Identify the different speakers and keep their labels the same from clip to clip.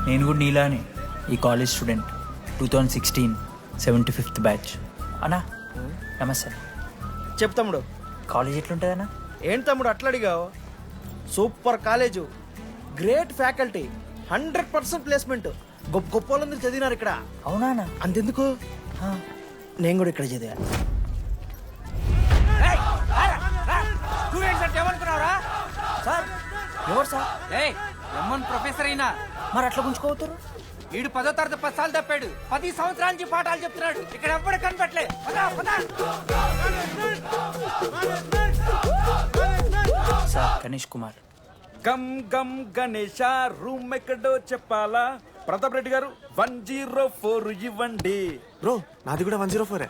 Speaker 1: నేను కూడా నీలానే ఈ కాలేజ్ స్టూడెంట్ 2016 75th బ్యాచ్ అన్నా. నమస్తే.
Speaker 2: చెప్పు తమ్ముడు.
Speaker 1: కాలేజ్ ఎట్లుంటుందన్నా?
Speaker 2: ఏంటి తమ్ముడు అట్లా అడిగావు? Super college, great faculty, 100% placement, గొప్ప గొప్ప వాళ్ళందరూ చదివినారు ఇక్కడ.
Speaker 1: అవునా అన్న?
Speaker 2: అంతెందుకు, నేను కూడా ఇక్కడ చదివా.
Speaker 1: సార్ ఎవరు సార్?
Speaker 3: ప్రొఫెసర్ అయినా
Speaker 1: మరి అట్లా గుంజుకోవతారు?
Speaker 3: వీడు 10వ తరగతి 10 సార్లు తప్పాడు. 10 సంవత్సరాల నుంచి పాఠాలు చెప్తున్నాడు. ఇక్కడ ఎవ్వడు కనిపెట్టలే.
Speaker 1: సార్ గణేష్ కుమార్.
Speaker 4: గమ్ గమ్ గణేష రూమ్ ఎక్కడో చెప్పాలా? ప్రతాప్ రెడ్డి గారు 104 ఇవ్వండి.
Speaker 5: బ్రో నాది కూడా 104.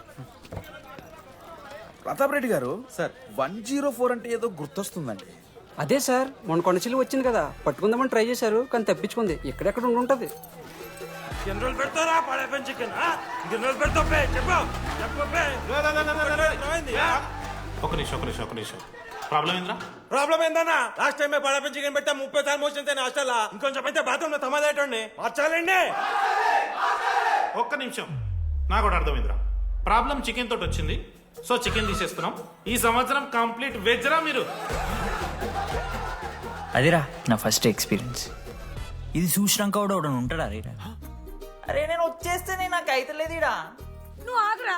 Speaker 4: ప్రతాప్ రెడ్డి గారు సార్ 104 అంటే ఏదో గుర్తొస్తుందండి.
Speaker 6: అదే సార్, మొన్న కొండచిల్లి వచ్చింది కదా, పట్టుకుందామని ట్రై చేశారు కానీ తప్పించుకుంది. ఎక్కడెక్కడ ఉండుంటది.
Speaker 7: ఒక నిమిషం ప్రాబ్లం ఏంద్రా?
Speaker 8: ప్రాబ్లం ఏందన్నా? లాస్ట్ టైం పడపం చికెన్ పెట్టా 30 సార్లు మోషన్ హాస్టల్లా. ఇంకొంచెం అయితే బాత్రూమ్ లో తమాదేటండి మార్చాలండి.
Speaker 7: ఒక్క నిమిషం, నాకు కూడా అర్థమైందిరా. ప్రాబ్లం చికెన్ తోటి వచ్చింది, సో చికెన్ తీసేస్తున్నాం. ఈ సంవత్సరం కంప్లీట్ వెజ్ రా మీరు.
Speaker 1: అదిరా నా ఫస్ట్ ఎక్స్పీరియన్స్. ఇది చూసినాక కూడా ఒకడు ఉంటాడా రే? అరే నేను వచ్చేస్తేనే నాకు అయితలేదు ఇడా.
Speaker 9: నువ్వు ఆగరా,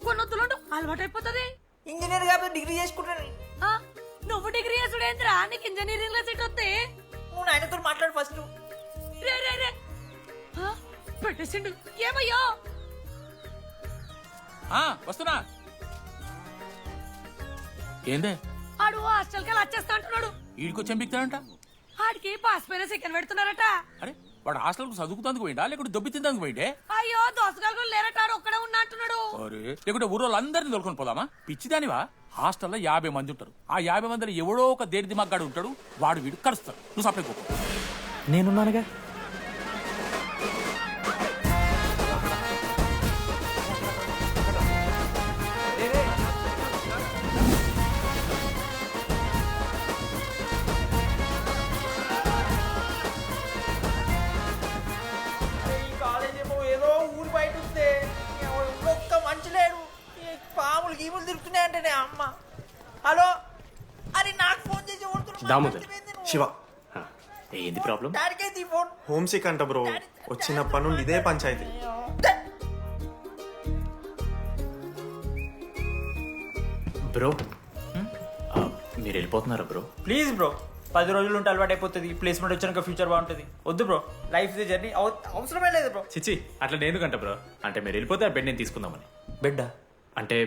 Speaker 9: కొన్నొత్తులు అలవాటు అయిపోతుంది.
Speaker 1: ఇంజనీర్ కాబట్టి డిగ్రీ చేసుకుంటాను.
Speaker 9: నువ్వు డిగ్రీ చేసుడేంద్రా, నీకు ఇంజనీరింగ్ లో సీట్ వస్తే.
Speaker 1: నువ్వు నాయనతో మాట్లాడు ఫస్ట్.
Speaker 9: రే రే రే పెట్టేసిండు. ఏమయ్యో
Speaker 3: వస్తున్నా. ఏందే
Speaker 9: ఆడు హాస్టల్ కి వచ్చేస్తా అంటున్నాడు.
Speaker 3: వీడికి చెంపిస్తాడంట.
Speaker 9: ఆడికి పాస్ పైన చికెన్ పెడుతున్నారట.
Speaker 3: అరే వాడు హాస్టల్ కు చదువుకుతానికి పోయిండా లేకుంటే దొబ్బి తిందానికి పోయిండే?
Speaker 9: అయ్యో దోసగాళ్ళు లేరట, ఆడు ఒక్కడే ఉన్నా అంటున్నాడు.
Speaker 3: అరే లేకుంటే ఊరోళ్ళందరినీ దొరుకుని పోదామా? పిచ్చిదానివా? హాస్టల్లో 50 మంది ఉంటారు. ఆ 50 మందిలో ఎవడో ఒక దేడి దిమాగ్గాడు ఉంటాడు. వాడు వీడు కలుస్తాడు. నువ్వు సపరేట్ పోకు.
Speaker 1: నేనున్నానుగా.
Speaker 2: ఈ కాలేజ్ ఏమో ఏదో ఊరి బయట ఉంటే ఒక్క మంచి లేడు. ఈ పాములు గీములు తిరుగుతున్నాయి అంటే అమ్మ. హలో, అరే నాకు ఫోన్ చేసి
Speaker 5: దామోదర్, శివ
Speaker 7: ఏంది ప్రాబ్లం?
Speaker 2: డాడీకి ఫోన్.
Speaker 5: హోమ్ సిక్ అంట బ్రో. వచ్చినప్పటి నుండి ఇదే పంచాయతీ.
Speaker 7: బ్రో మీరు వెళ్ళిపోతున్నారా బ్రో?
Speaker 1: ప్లీజ్ బ్రో, 10 రోజులు ఉంటే అలవాటు అయిపోతుంది. ప్లేస్మెంట్ వచ్చాక ఫ్యూచర్ బాగుంటుంది. వద్దు బ్రో, లైఫ్ జర్నీ అవసరమే లేదు బ్రో.
Speaker 7: చిచ్చి అట్లా నేను కంట బ్రో. అంటే మీరు వెళ్ళిపోతే ఆ బెడ్ నేను తీసుకుందామని.
Speaker 1: బెడ్
Speaker 7: అంటే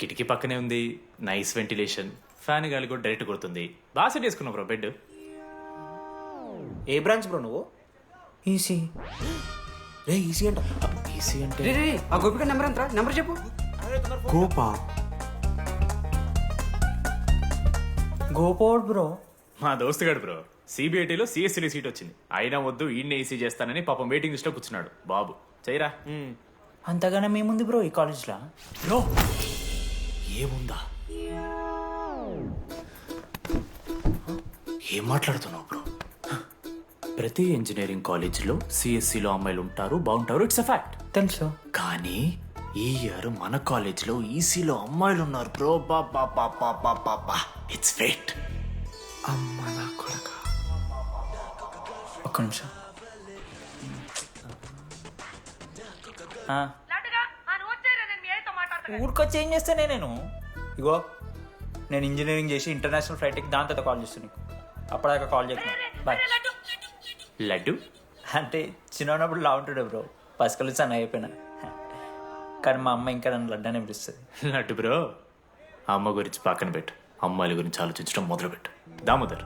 Speaker 7: కిటికీ పక్కనే ఉంది, నైస్ వెంటిలేషన్, ఫ్యాన్ గాలి కూడా డైరెక్ట్ కొడుతుంది. బాగా సెట్ చేసుకున్నావు బ్రో బెడ్.
Speaker 2: ఏ బ్రాంచ్ బ్రో నువ్వు?
Speaker 1: ఈసీ.
Speaker 2: రే ఈసీ అంట.
Speaker 7: ఈసీ అంటే
Speaker 6: రే రే రే, ఆ గోపిక నెంబర్ ఎంత? నెంబర్ చెప్పు.
Speaker 5: గోపా
Speaker 1: గోపోడ్ బ్రో.
Speaker 7: మా దోస్తుగాడు బ్రో సిబిఐటీలో సిఎస్సీలో సీట్ వచ్చింది. అయినా వద్దు ఈయన్నే ఈసీ చేస్తానని పాపం వెయిటింగ్ లిస్ట్ లో కూర్చున్నాడు. బాబు చేయరా.
Speaker 1: అంతగానే మేముంది బ్రో ఈ కాలేజ్లో.
Speaker 7: బ్రో ఏముందా? ఏం మాట్లాడుతున్నావు బ్రో? ప్రతి ఇంజనీరింగ్ కాలేజీలో సిఎస్సిలో అమ్మాయిలు ఉంటారు, బాగుంటారు. It's a fact.
Speaker 1: తెలుసు.
Speaker 7: కానీ ఈ ఇయర్ మన కాలేజీలో ఈసీలో అమ్మాయిలు ఉన్నారు బ్రో. Baba it's fate.
Speaker 5: అమ్మ నా కొడక.
Speaker 1: ఒక్క నిమిషం. ఊరికొచ్చి ఏం చేస్తానే నేను? ఇగో నేను ఇంజనీరింగ్ చేసి ఇంటర్నేషనల్ ఫ్లైట్కి దాని తర్వాత కాల్ చేస్తాను నీకు. అప్పటిదాకా కాల్ చేస్తాను. బాయ్.
Speaker 7: లడ్డు
Speaker 1: అంటే చిన్నప్పుడు లా ఉంటుండే బ్రో, పసుకలు సన్న అయిపోయినా. కానీ మా అమ్మ ఇంకా నన్ను లడ్డానే పిలుస్తుంది.
Speaker 7: లడ్డు బ్రో అమ్మ గురించి పక్కన పెట్టు, అమ్మాయిల గురించి ఆలోచించడం మొదలుపెట్టు. దామోదర్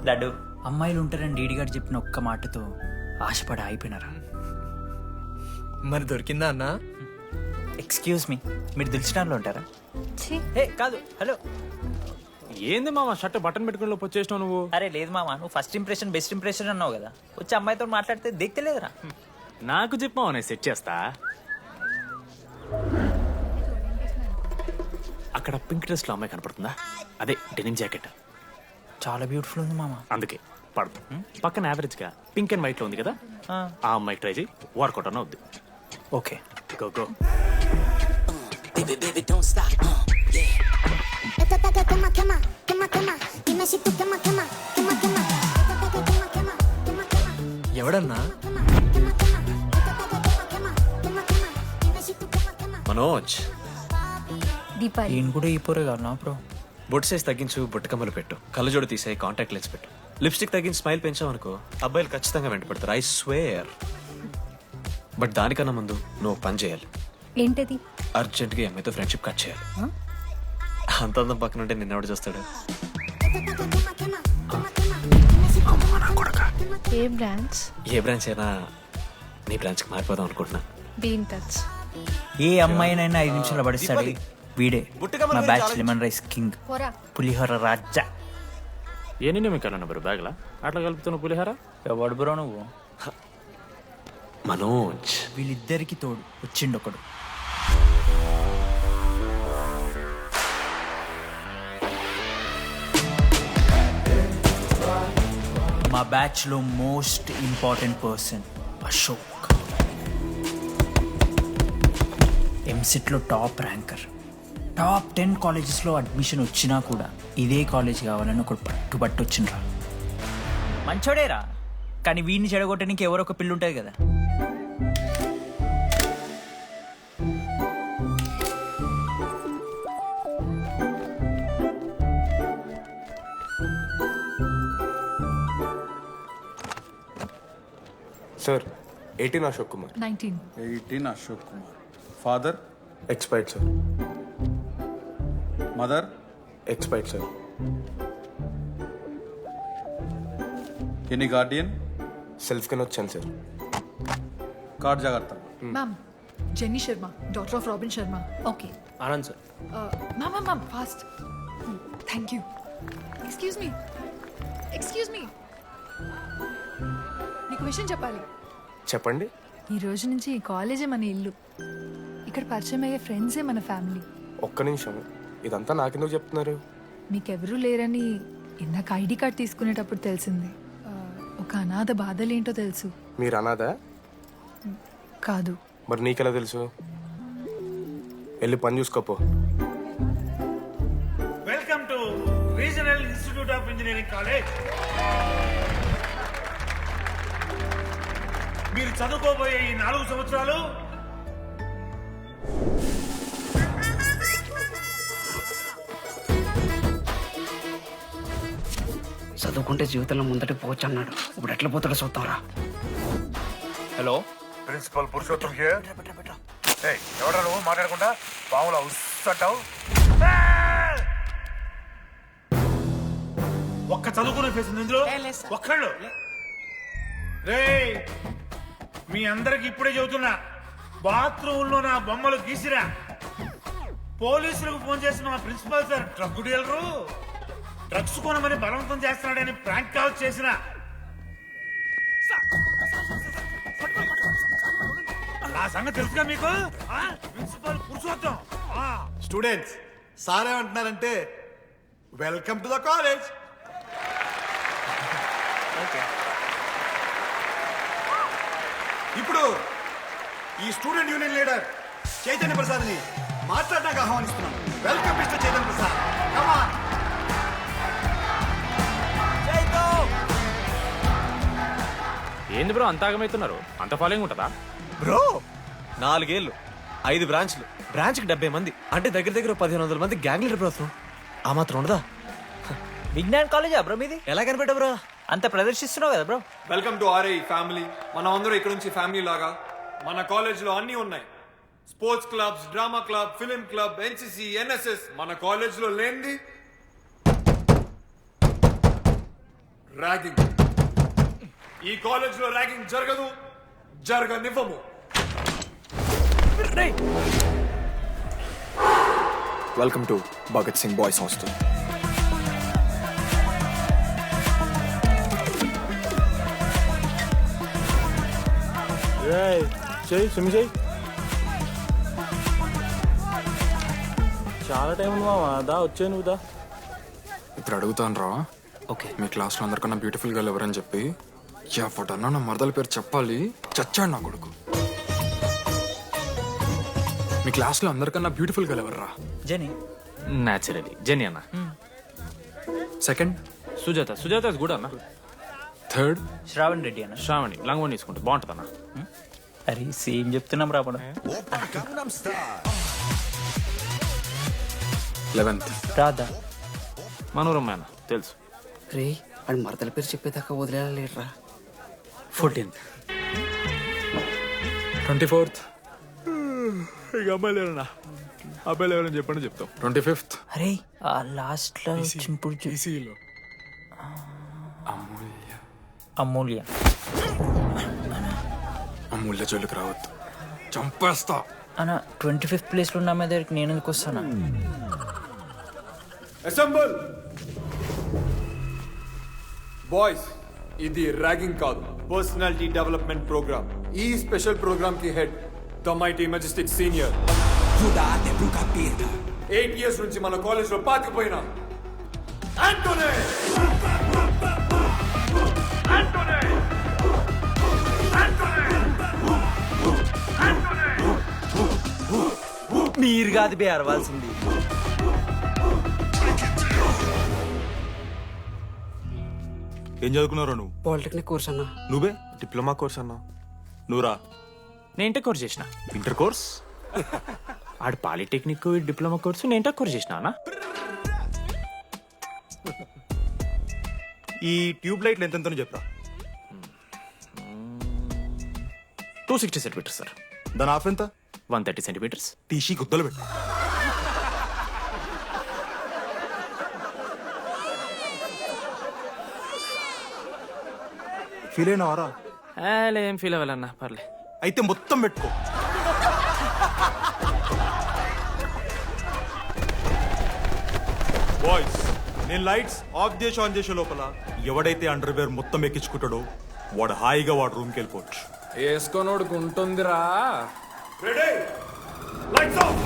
Speaker 1: లడ్డు, అమ్మాయిలు ఉంటారని డీడీ గారు చెప్పిన ఒక్క మాటతో ఆశపడి అయిపోయినారా?
Speaker 2: మరి దొరికిందా అన్నా?
Speaker 1: ఎక్స్క్యూజ్ మీ, మీరు దిల్చినాలో ఉంటారా? ఏ కాదు, హలో.
Speaker 4: ఏంది మామ షర్ట్ బటన్ పెట్టుకుని లోపు వచ్చేసినావు నువ్వు?
Speaker 1: అరే లేదు మామ, నువ్వు ఫస్ట్ ఇంప్రెషన్ బెస్ట్ ఇంప్రెషన్ అన్నావు కదా. వచ్చి అమ్మాయితో మాట్లాడితే దిక్కలేదురా.
Speaker 7: నాకు చెప్పావు నేను సెట్ చేస్తా. అక్కడ పింక్ డ్రెస్ లో అమ్మాయి కనపడుతుందా? అదే డెనిమ్ జాకెట్.
Speaker 1: చాలా బ్యూటిఫుల్ ఉంది మామ.
Speaker 7: అందుకే పడదు పక్కన యావరేజ్ గా పింక్ అండ్ వైట్ లో ఉంది కదా ఆ అమ్మాయి ట్రై చేయి వర్కౌట్ అన్న అవుద్ది
Speaker 1: okay
Speaker 7: go go
Speaker 10: Esta ataque quema, quema, quema, quema. Dime si tú quema, quema, quema, quema. Esta ataque quema, quema, quema, quema.
Speaker 5: ఎవడన్నా
Speaker 10: Quema, quema, quema. Esta ataque quema, quema, quema, quema. Dime si tú quema, quema.
Speaker 5: Manoj
Speaker 9: Deepali
Speaker 1: ఈయన కూడా ఈ పోరే కాదు నా bro.
Speaker 5: బొట్టు size తగ్గించు బుట్టకమ్మలు పెట్టు కళ్ళజోడు తీసేయి కాంటాక్ట్ లెన్స్ పెట్టు లిప్స్టిక్ తగ్గించి స్మైల్ పెంచావనుకో అబ్బాయిలు ఖచ్చితంగా వెంట పెడతారు ఐ స్వేర్ బట్ దానికన్నా ముందు నువ్వు పని చేయాలి
Speaker 9: ఏంటది?
Speaker 5: అర్జెంట్గా ఈ అమ్మాయితో ఫ్రెండ్షిప్ కట్ చేయాలి అంత అందం పక్కన ఉంటే నిన్నెవడు చూస్తాడు
Speaker 10: Esta ataque quema, quema, quema, quema. Dime si tú quema, quema, quema.
Speaker 9: ఏ బ్రాంచ్?
Speaker 5: ఏ బ్రాంచ్ అయినా నీ బ్రాంచ్కి మారిపోదాం అనుకుంటున్నా
Speaker 9: బీ ఇన్ టచ్.
Speaker 1: ఏ అమ్మాయినైనా 5 నిమిషాలు పడిస్తాడు వీడే. మా బ్యాచ్ లెమన్ రైస్ కింగ్,
Speaker 9: పోరా.
Speaker 1: పులిహోర రాజా.
Speaker 7: ఎన్ని నిమిషాలు బ్రో బ్యాగ్లా అట్లా కలుపుతున్న పులిహార
Speaker 1: ఎవడు బ్రో నువ్వు?
Speaker 5: మనోజ్
Speaker 1: వీళ్ళిద్దరికి తోడు వచ్చిండు ఒకడు. మా బ్యాచ్ లో most important person Ashok. EAMCET లో టాప్ ర్యాంకర్. టాప్ 10 కాలేజెస్లో అడ్మిషన్ వచ్చినా కూడా ఇదే కాలేజ్ కావాలని ఒకడు పట్టుబట్టు వచ్చిండ్రా. మంచోడేరా, కానీ వీడిని చెడగొట్టడానికి ఎవరో ఒక పిల్లు ఉంటుంది కదా.
Speaker 11: Sir 18 Ashok Kumar
Speaker 4: 18 Ashok Kumar. Father
Speaker 11: expired sir.
Speaker 4: Mother
Speaker 11: expired sir.
Speaker 4: Any Guardian?
Speaker 11: Self కింద వచ్చాను సార్.
Speaker 4: కార్డ్ జాగ్రత్త.
Speaker 12: Ma'am, Jenny Sharma, daughter of Robin Sharma.
Speaker 9: Okay.
Speaker 5: Anand sir.
Speaker 12: Ma'am, fast. Thank you. Excuse me. నీకు విషయం చెప్పాలి.
Speaker 11: చెప్పండి.
Speaker 12: ఈ రోజు నుంచి ఈ కాలేజే మన ఇల్లు. ఇక్కడ పరిచయం అయ్యే ఫ్రెండ్సే మన ఫ్యామిలీ.
Speaker 11: ఒక్క నిమిషం, ఇదంతా నాకెందుకు చెప్తున్నారు?
Speaker 12: మీకెవరూ లేరని ఇందాక ఐడి కార్డ్ తీసుకునేటప్పుడు తెలిసింది. ఒక అనాథ బాధలేంటో తెలుసు.
Speaker 11: మీరు అనాదా?
Speaker 12: కాదు.
Speaker 11: మరి నీకెలా తెలుసు? వెళ్ళి పని చూసుకోపో.
Speaker 7: Welcome to regional institute of engineering college. మీరు చదువుకోబోయే ఈ 4 సంవత్సరాలు
Speaker 6: చదువుకుంటే జీవితంలో ముందటి పోవచ్చు అన్నాడు. ఇప్పుడు ఎట్లా పోతాడో చూద్దాంరా.
Speaker 1: Hello,
Speaker 8: principal Purushottam here. ఎవడా నువ్వు మాట్లాడకుండా పాములా ఉస్సంటావు?
Speaker 7: ఒక్క చదువుకునే ఫేస్ ఉంది ఇందులో. ఒక్కళ్ళు రేయ్, మీ అందరికి ఇప్పుడే చెబుతున్నా, బాత్రూంలో నా బొమ్మలు గీసిరా. పోలీసులకు ఫోన్ చేసిన మా principal sir drug dealer drugs కొనమని బలవంతం చేస్తున్నాడని ప్రాంక్ కాల్ చేసిన. ఆ సంగతి తెలుసుగా మీకు? ప్రిన్సిపల్ పురుషోత్తం.
Speaker 8: స్టూడెంట్స్, సార్ ఏమంటున్నారంటే వెల్కమ్ టు ద కాలేజ్. ఇప్పుడు ఈ student union leader Chaitanya Prasad ని మాట్లాడడానికి ఆహ్వానిస్తున్నాను. Welcome mister Chaitanya Prasad. Come on.
Speaker 7: ఏంది బ్రో అంత ఆగమవుతున్నారు? అంత ఫాలోయింగ్ ఉంటుందా
Speaker 5: బ్రో? 4 ఏళ్ళు, 5 బ్రాంచ్లు, బ్రాంచ్కి 70 మంది, అంటే దగ్గర దగ్గర 1500 మంది గ్యాంగ్ లీడర్ బ్రో. ఆ మాత్రం ఉండదా?
Speaker 1: విజ్ఞాన్ కాలేజా బ్రో మీది?
Speaker 5: ఎలా కనిపెట్టా బ్రో?
Speaker 1: అంత ప్రదర్శిస్తున్నావు కదా bro.
Speaker 11: Welcome to RI family. మనం అందరూ ఇక్కడ నుంచి ఫ్యామిలీ లాగా. మన కాలేజ్లో అన్నీ ఉన్నాయి. Sports clubs, drama club, film club, NCC, NSS. మన కాలేజ్లో లేనిది ర్యాగింగ్. ఈ కాలేజ్లో ర్యాగింగ్ జరగదు, జరగనివ్వము. Welcome to Bhagat Singh boys hostel.
Speaker 7: చాలా టైం ఉంది మామా. దా వచ్చే నువ్వు దా.
Speaker 11: ఇప్పుడు అడుగుతాను రా,
Speaker 6: ఓకే.
Speaker 11: మీ క్లాస్లో అందరికన్నా బ్యూటిఫుల్ గర్ల్ ఎవరని చెప్పి ఎవడన్నా నా మరదల పేరు చెప్పాలి, చచ్చాడు నా కొడుకు. మీ క్లాస్లో అందరికన్నా బ్యూటిఫుల్ గర్ల్ ఎవర్రా?
Speaker 1: జని
Speaker 5: న్యాచురలీ జెనీ అన్న.
Speaker 11: Second
Speaker 5: Sujatha. Sujatha is good అన్న.
Speaker 11: థర్డ్
Speaker 1: శ్రావణ్ రెడ్డి అన్న.
Speaker 5: శ్రావణి లంగ్ వన్ తీసుకుంటే బాగుంటుంది అన్న.
Speaker 1: అరే సేమ్ చెప్తున్నాం రాపడం.
Speaker 11: 11th
Speaker 1: రాధా.
Speaker 5: మనోరమ్మ అన్న తెలుసు.
Speaker 6: రే అని మరదల పేరు చెప్పేదాకా వదిలేలా లేట్రా.
Speaker 5: 14th
Speaker 11: 24th
Speaker 5: ఇక అమ్మాయిలు ఎవరన్నా అబ్బాయిలు ఎవరని చెప్పండి చెప్తాం.
Speaker 11: 25th
Speaker 1: అరే ఆ లాస్ట్ లో చింపుడు అమూల్య.
Speaker 11: అమూల్య జోలికి రావద్దు, చంపేస్తా.
Speaker 1: అన్న 25th ప్లేస్ లో ఉన్న అమ్మాయి దగ్గరికి నేను ఎందుకు వస్తానా?
Speaker 11: అసెంబుల్ బాయ్స్, ఇది ర్యాగింగ్ కాదు, పర్సనాలిటీ డెవలప్మెంట్ ప్రోగ్రామ్. ఈ స్పెషల్ ప్రోగ్రామ్ కి head the mighty Majestic senior. 8 years నుంచి మన కాలేజ్ లో పాతిపోయినా ఆంటోనీ.
Speaker 2: మీరు కాదు బే అరవాల్సింది.
Speaker 13: ఏం చదువుకున్నారా నువ్వు?
Speaker 6: పాలిటెక్నిక్ కోర్స్ అన్నా.
Speaker 13: నువ్వే డిప్లొమా కోర్స్ అన్నా. నువ్వురా?
Speaker 5: నేను ఇంటర్ కోర్స్ చేసిన.
Speaker 13: Inter course?
Speaker 5: ఆడు పాలిటెక్నిక్ డిప్లొమా కోర్సు, నేను ఇంటర్ కోర్స్ చేసిన అన్న.
Speaker 13: ఈ ట్యూబ్ లైట్లు ఎంతెంతనో చెప్పరా.
Speaker 5: 260 సెంటీమీటర్స్ సార్.
Speaker 13: దాని ఆఫ్ ఎంత?
Speaker 5: 130 సెంటీమీటర్స్.
Speaker 13: టీసీ గుద్దలు పెట్టు. ఫీల్ అయినావారా?
Speaker 5: ఏం ఫీల్ అవ్వాలన్నా, పర్లే.
Speaker 13: అయితే మొత్తం పెట్టుకో. బాయ్స్, నేను లైట్స్ ఆఫ్ చేసి ఆన్ చేసే లోపల ఎవడైతే అండర్వేర్ మొత్తం ఎక్కించుకుంటాడో వాడు హాయిగా వాడు రూమ్కి వెళ్ళిపోవచ్చు.
Speaker 11: వేసుకోనోడుకు ఉంటుందిరా.
Speaker 7: Ready, lights off.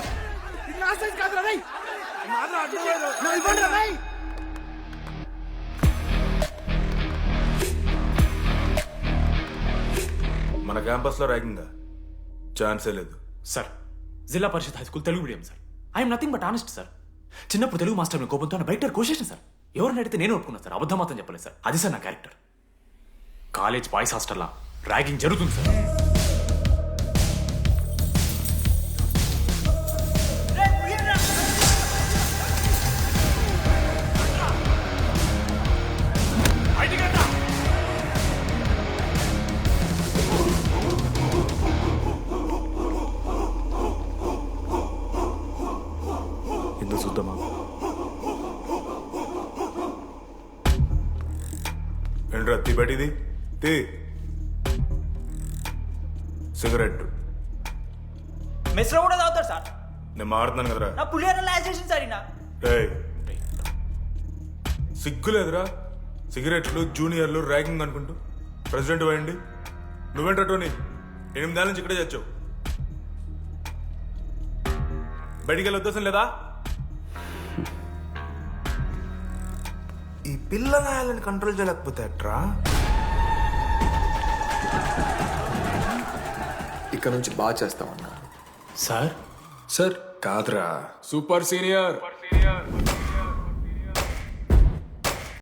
Speaker 13: మన క్యాంపస్ లో ర్యాగింగ్ ఛాన్సే లేదు
Speaker 5: sir. Zilla parishad high school Telugu medium sir. I'm nothing but honest sir. చిన్నప్పుడు తెలుగు మాస్టర్ కోపంతో బయట కోసేసిన సార్. ఎవరిని అడిగితే నేను ఒప్పుకున్నాను సార్. అబద్ధం మాత్రం చెప్పలేదు సార్. అది సార్ నా క్యారెక్టర్. కాలేజ్ బాయ్స్ హాస్టల్లా ర్యాగింగ్ జరుగుతుంది సార్.
Speaker 13: ఎందుకు చూద్దామా? ఏంట్రా తీ బయటిది తీ. సిగరెట్
Speaker 2: మెస్ లో కూడా తాగుతాడు సార్.
Speaker 13: నేను మాడుతున్నాను కదరా.
Speaker 2: నా పులిహోర లాస్ట్ చేసింది సార్ ఈయన.
Speaker 13: ఏయ్, సిగ్గులేదురా? సిగరెట్లు జూనియర్లు ర్యాగింగ్ అనుకుంటూ ప్రెసిడెంట్ పోయండి. నువ్వేంట్రా టోనీ, 8 ఏళ్ళ నుంచి ఇక్కడే చచ్చావు. బయటికి వెళ్ళి ఉద్దేశం లేదా? ఈ పిల్లగాయలను కంట్రోల్ చేయలేకపోతే అట్రా.
Speaker 11: ఇక్కడ నుంచి బాగా చేస్తామన్నా.
Speaker 5: సార్
Speaker 11: సార్ కాదురా, సూపర్ సీనియర్.